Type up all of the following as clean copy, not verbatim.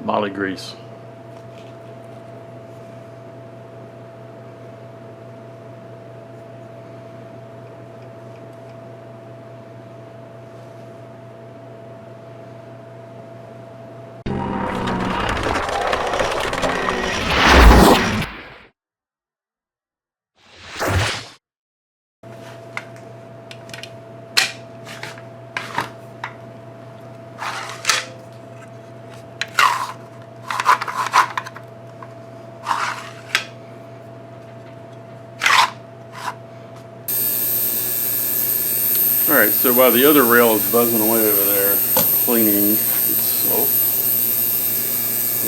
moly grease. Alright, so while the other rail is buzzing away over there, cleaning itself,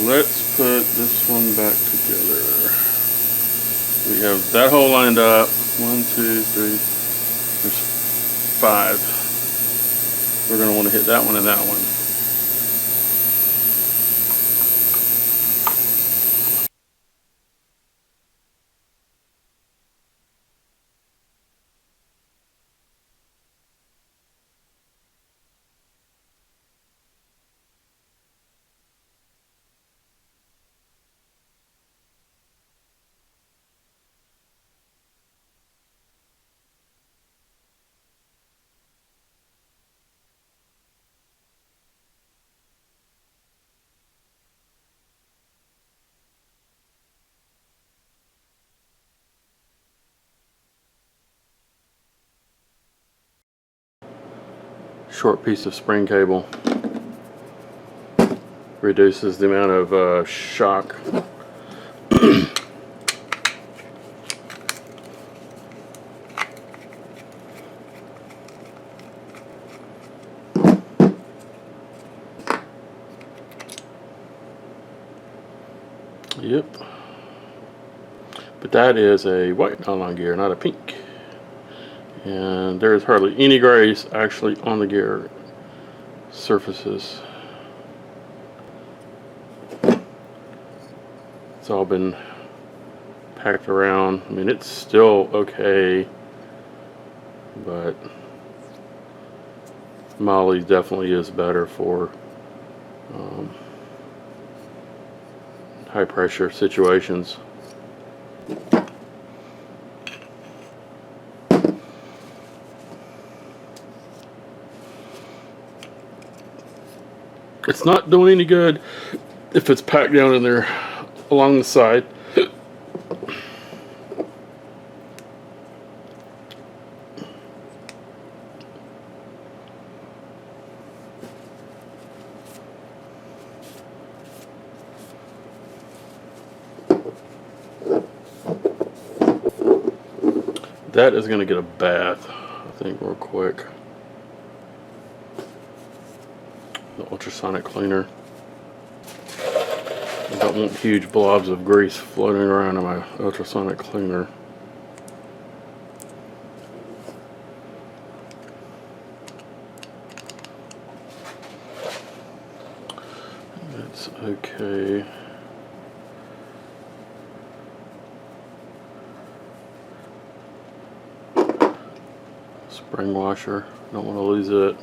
let's put this one back together. We have that hole lined up. 1, 2, 3, there's 5. We're going to want to hit that one and that one. Short piece of spring cable reduces the amount of shock. Yep, but that is a white nylon gear, not a pink. And there's hardly any grease actually on the gear surfaces. It's all been packed around. I mean, it's still okay, but moly definitely is better for high pressure situations. It's not doing any good if it's packed down in there along the side. That is going to get a bath, I think, real quick. The ultrasonic cleaner. I don't want huge blobs of grease floating around in my ultrasonic cleaner. That's okay. Spring washer, don't want to lose it.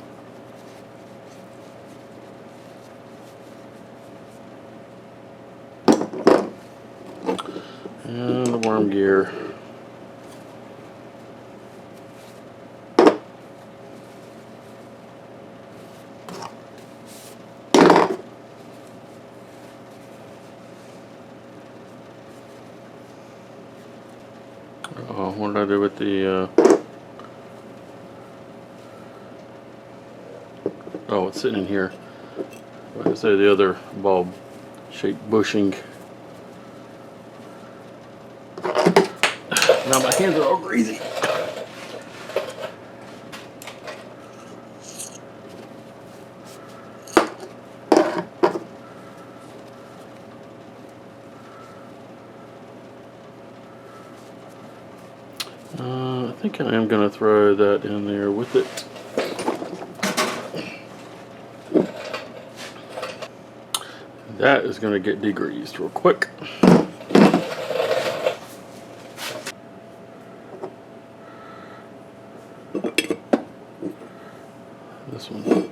And the worm gear. Oh, what did I do with the oh, it's sitting in here. Like I say, the other bulb shaped bushing. Now my hands are all greasy. I think I am going to throw that in there with it. That is going to get degreased real quick. This one.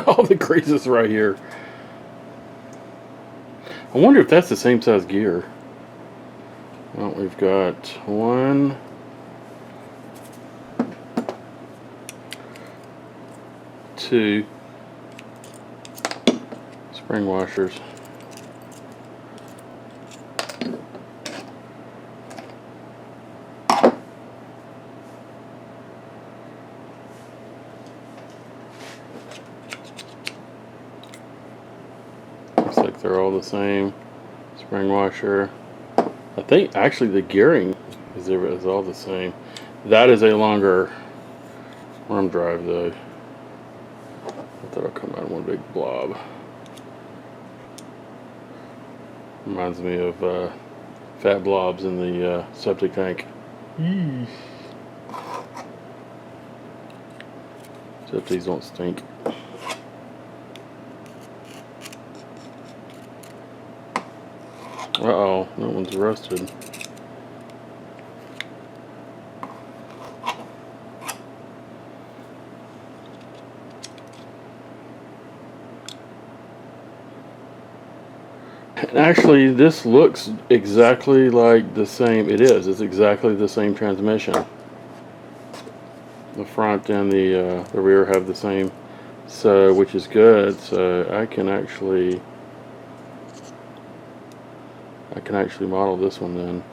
All the greases right here. I wonder if that's the same size gear. Well, we've got 1, 2 spring washers. Looks like they're all the same. Spring washer. I think actually the gearing is all the same. That is a longer arm drive though. I thought it'll come out in one big blob. Reminds me of fat blobs in the septic tank. Except these don't stink. Uh-oh, that one's rusted. And actually, this looks exactly like the same. It is. It's exactly the same transmission. The front and the rear have the same, so which is good. So I can actually model this one then,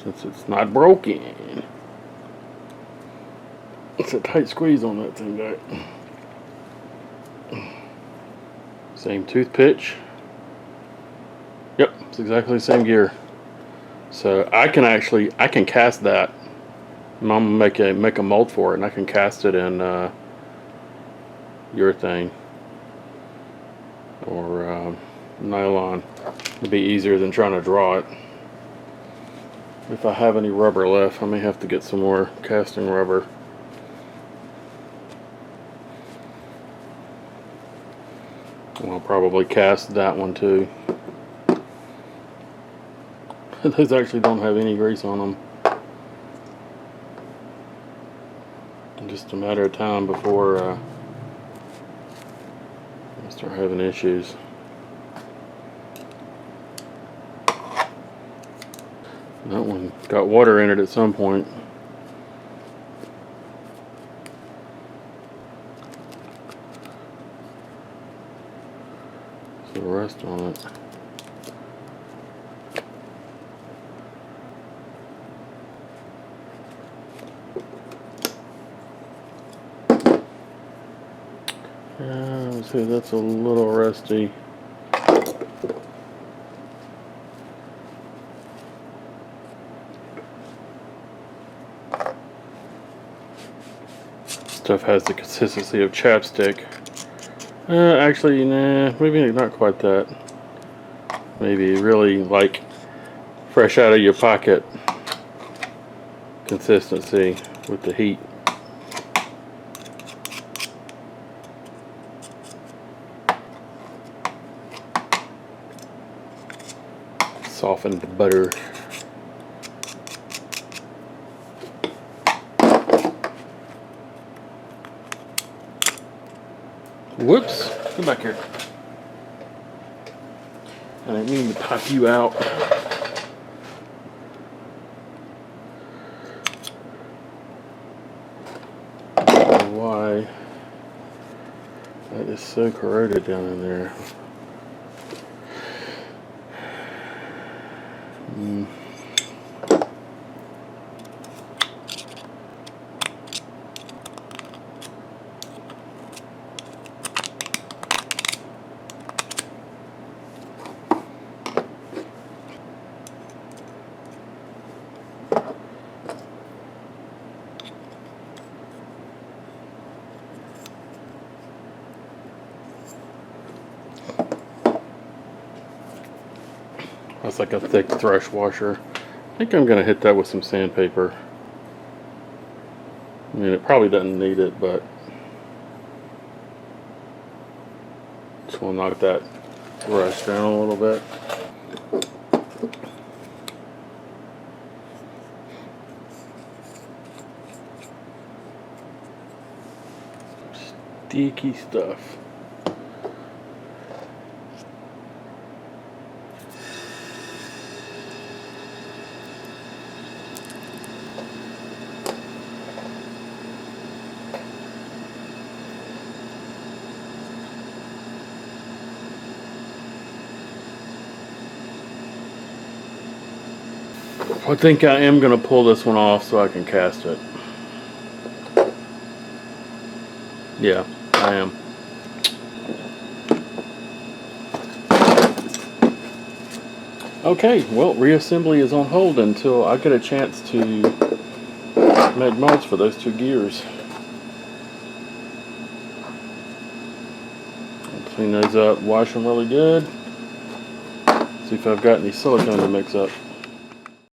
since it's not broken. It's a tight squeeze on that thing, guy. Same tooth pitch. Yep, it's exactly the same gear. So I can cast that. I'm gonna make a mold for it, and I can cast it in urethane or nylon. It'd be easier than trying to draw it. If I have any rubber left, I may have to get some more casting rubber. I'll probably cast that one too. Those actually don't have any grease on them. Just a matter of time before I start having issues. That one got water in it at some point. The rest on it. Let's see, that's a little rusty. Stuff has the consistency of chapstick. Actually, nah, maybe not quite that. Maybe really like fresh out of your pocket consistency with the heat. Softened butter. Whoops, come back here. I didn't mean to pop you out. I don't know why that is so corroded down in there. That's like a thick thrush washer. I think I'm gonna hit that with some sandpaper. I mean, it probably doesn't need it, but just want to knock that brush down a little bit. Sticky stuff. I think I am going to pull this one off so I can cast it. Yeah, I am. Okay, well, reassembly is on hold until I get a chance to make molds for those two gears. I'll clean those up, wash them really good. See if I've got any silicone to mix up.